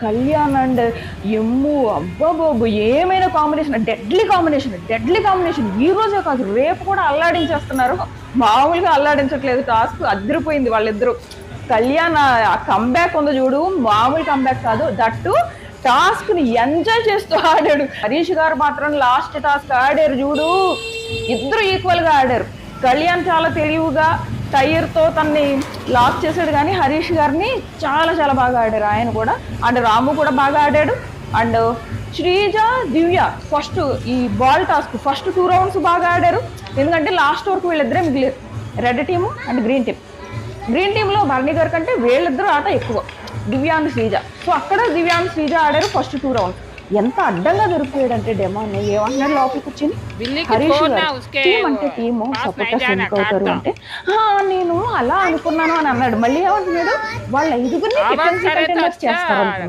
Kalyan and M అబ్బాబాబు ఏమైనా combination, deadly combination. ఈ రోజే కాదు రేపు కూడా అల్లాడించేస్తున్నారు. మామూలుగా అల్లాడించట్లేదు, టాస్క్ అదిరిపోయింది వాళ్ళిద్దరూ. కళ్యాణ్ ఆ కంబ్యాక్ ఉంది చూడు, మామూలు కంబ్యాక్ కాదు. దట్టు టాస్క్ ని ఎంజాయ్ చేస్తూ ఆడాడు. హరీష్ గారు మాత్రం లాస్ట్ టాస్క్ ఆడారు చూడు, ఇద్దరు ఈక్వల్ గా ఆడారు. కళ్యాణ్ చాలా తెలివిగా టైర్ తో తన్ని లాక్ చేసాడు, కానీ హరీష్ గారిని చాలా చాలా బాగా ఆడారు ఆయన కూడా. అండ్ రాము కూడా బాగా ఆడాడు. అండ్ శ్రీజ, దివ్య ఫస్ట్ ఈ బాల్ టాస్క్ ఫస్ట్ 2 rounds బాగా ఆడారు. ఎందుకంటే లాస్ట్ వరకు వీళ్ళిద్దరే మిగిలేరు, red team and green team. Green టీంలో భరణి గారి కంటే వీళ్ళిద్దరూ ఆట ఎక్కువ, దివ్య అండ్ శ్రీజ. సో అక్కడ దివ్య అండ్ శ్రీజ ఆడారు ఫస్ట్ 2 rounds. ఎంత అడ్డంగా దొరికిపోయాడంటే డెమాన్ ఏమంటున్నాడు లోపలికి వచ్చింది, హరీష్ గారు టీం అంటే టీము సపోర్టర్స్ ఎందుకు అవుతారు అంటే నేను అలా అనుకున్నాను అని అన్నాడు. మళ్ళీ ఏమంటున్నాడు, వాళ్ళ 5గురిని కెప్టెన్సీ కంటెండర్స్ చేస్తారు అనుకున్నాను.